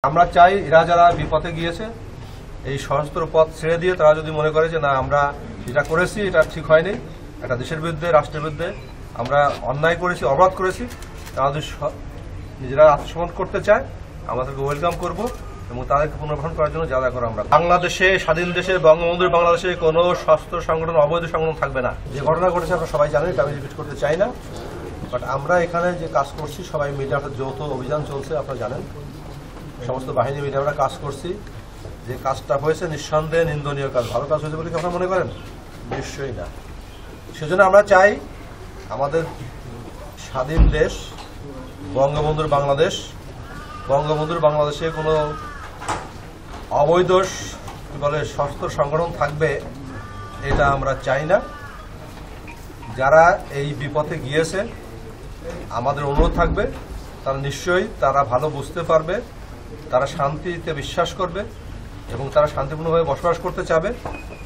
আমরা চাই এরা যারা বিপথে গিয়েছে এই সশস্ত্র পথ ছেড়ে দিয়ে তারা যদি মনে করে যে না আমরা যেটা করেছি এটা ঠিক হয়নি, একটা দেশের বিরুদ্ধে রাষ্ট্রের বিরুদ্ধে আমরা অন্যায় করেছি, অপরাধ করেছি, তারা যদি নিজেরা আত্মসমর্পণ করতে চায় আমাদেরকে ওয়েলকাম করব এবং তাদেরকে পুনর্গঠন করার জন্য যা যা করে আমরা। বাংলাদেশে, স্বাধীন দেশে, বঙ্গবন্ধুর বাংলাদেশে কোনো সশস্ত্র সংগঠন, অবৈধ সংগঠন থাকবে না। যে ঘটনা ঘটেছে আমরা সবাই জানি, এটা আমি রিপিট করতে চাই না। বাট আমরা এখানে যে কাজ করছি সবাই মিডিয়ার যৌথ অভিযান চলছে, আপনারা জানেন, সমস্ত বাহিনী মিলে আমরা কাজ করছি। যে কাজটা হয়েছে নিঃসন্দেহে নিন্দনীয় কাজ। ভালো কাজ হয়েছে বলে কি আপনারা মনে করেন? নিশ্চয়ই না। সেজন্য আমরা চাই আমাদের স্বাধীন দেশ বঙ্গবন্ধুর বাংলাদেশ, বঙ্গবন্ধুর বাংলাদেশে কোনো অবৈধ সশস্ত্র সংগঠন থাকবে এটা আমরা চাই না। যারা এই বিপথে গিয়েছে আমাদের অনুরোধ থাকবে তারা নিশ্চয়ই তারা ভালো বুঝতে পারবে, তারা শান্তিতে বিশ্বাস করবে এবং তারা শান্তিপূর্ণভাবে বসবাস করতে চাবে।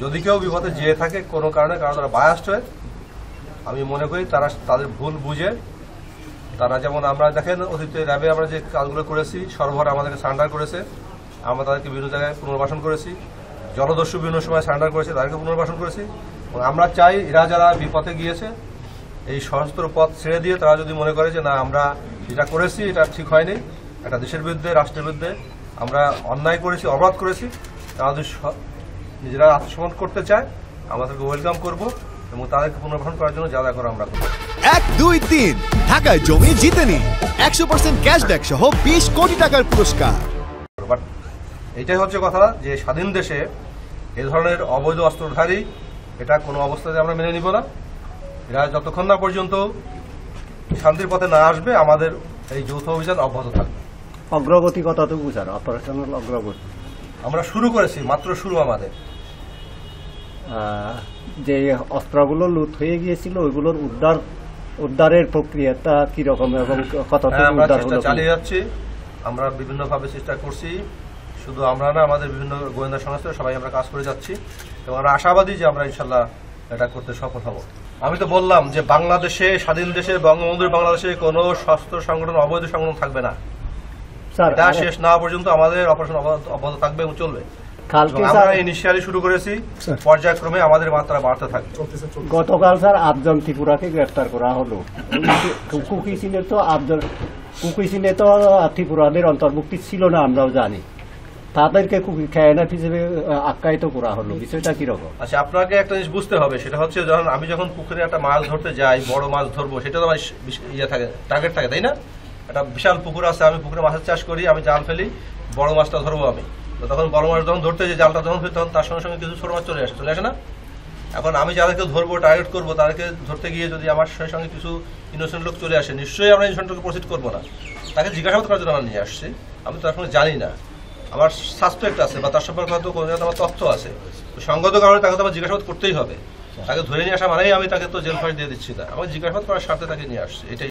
যদি কেউ বিপথে যেয়ে থাকে কোনো কারণে, কারণ তারা বায়াস্ট হয়ে, আমি মনে করি তারা তাদের ভুল বুঝে তারা, যেমন আমরা দেখেন অতীতে র্যাবে আমরা যে কাজগুলো করেছি, সরবরাহ আমাদেরকে সারেন্ডার করেছে, আমরা তাদেরকে বিভিন্ন জায়গায় পুনর্বাসন করেছি, জলদস্যু বিভিন্ন সময় সারেন্ডার করেছে, তাদেরকে পুনর্বাসন করেছি। এবং আমরা চাই এরা যারা বিপথে গিয়েছে এই সশস্ত্র পথ ছেড়ে দিয়ে তারা যদি মনে করে যে না আমরা যেটা করেছি এটা ঠিক হয়নি, একটা দেশের বিরুদ্ধে রাষ্ট্রের বিরুদ্ধে আমরা অন্যায় করেছি, অপরাধ করেছি, তারা যদি নিজেরা আত্মসমর্পণ করতে চায় আমাদেরকে ওয়েলকাম করব এবং তাদেরকে পুনর্গঠন করার জন্য যা যা করে আমরা করব। 1, 2, 3 ঢাকায় জমি জিতে নিন 100% ক্যাশব্যাক সহ 20 কোটি টাকার পুরস্কার। বাট এটাই হচ্ছে কথা যে স্বাধীন দেশে এ ধরনের অবৈধ অস্ত্রধারী এটা কোনো অবস্থাতে আমরা মেনে নিব না। এরা যতক্ষণ না পর্যন্ত শান্তির পথে না আসবে আমাদের এই যৌথ অভিযান অব্যাহত থাকবে। অগ্রগতি কতটুকু স্যার, অপারেশনাল অগ্রগতি? আমরা শুরু করেছি, মাত্র শুরু আমাদের। যে অস্ত্রগুলো লুট হয়ে গিয়েছিল ওইগুলোর উদ্ধারের প্রক্রিয়াটা কিরকম এবং কতটুকু আমরা উদ্ধার চেষ্টা হলো? চালিয়ে যাচ্ছি, আমরা বিভিন্নভাবে চেষ্টা করছি। শুধু আমরা না, আমাদের বিভিন্ন গোয়েন্দা সংস্থা সবাই আমরা কাজ করে যাচ্ছি এবং আমরা আশাবাদী যে আমরা ইনশাল্লাহ এটা করতে সফল হব। আমি তো বললাম যে বাংলাদেশে, স্বাধীন দেশে, বঙ্গবন্ধুর বাংলাদেশে কোনো সশস্ত্র সংগঠন, অবৈধ সংগঠন থাকবে না। স্যার এটা শেষ না পর্যন্ত আমাদের অপারেশন অব্যাহত থাকবে এবং চলবে। কালকে আমরা ইনিশিয়ালি শুরু করেছি, পর্যায়ক্রমে আমাদের মাত্রা বাড়তে থাকবে। গতকাল স্যার 8 জন ত্রিপুরাকে গ্রেফতার করা হলো। কুকিচিনে তো ত্রিপুরাদের অন্তর্ভুক্তি ছিল না, আমরাও জানি। তাদেরকে কুকি খেয়ানাত হিসেবে আখ্যায়িত করা হলো, বিষয়টা কিরকম? আচ্ছা, আপনাকে একটা জিনিস বুঝতে হবে, সেটা হচ্ছে যখন পুকুরে একটা মাছ ধরতে যাই, বড় মাছ ধরবো, সেটা তো আমার ইয়ে থাকে, টার্গেট থাকে, তাই না? একটা বিশাল পুকুর আছে, আমি পুকুরে মাছের চাষ করি, আমি জাল ফেলি, বড় মাছটা ধরবো আমি। তো তখন বড় মাছ যখন ধরতে যে জালটা যখন ফেলি তখন তার সঙ্গে সঙ্গে কিছু ছোট মাছ চলে আসে না? এখন আমি যাদেরকে ধরবো, টার্গেট করবো, তাদেরকে ধরতে গিয়ে যদি আমার সঙ্গে কিছু ইনোসেন্ট লোক চলে আসে, নিশ্চয়ই আমরা ইনোসেন্টকে প্রসিড করবো না। তাকে জিজ্ঞাসাবাদ করার জন্য আমরা নিয়ে আসছি। আমি তো এখন জানি না, আমার সাসপেক্ট আছে বা তার সম্পর্কে হয়তো কোনো আমার তথ্য আছে, সঙ্গত কারণে তাকে তো আমার জিজ্ঞাসাবাদ করতেই হবে। তাকে ধরে নিয়ে আসা মানেই আমি তাকে তো জেল ফাঁস দিয়ে দিচ্ছি না, আমাকে জিজ্ঞাসাবাদ করার স্বার্থে তাকে নিয়ে আসছি, এটাই।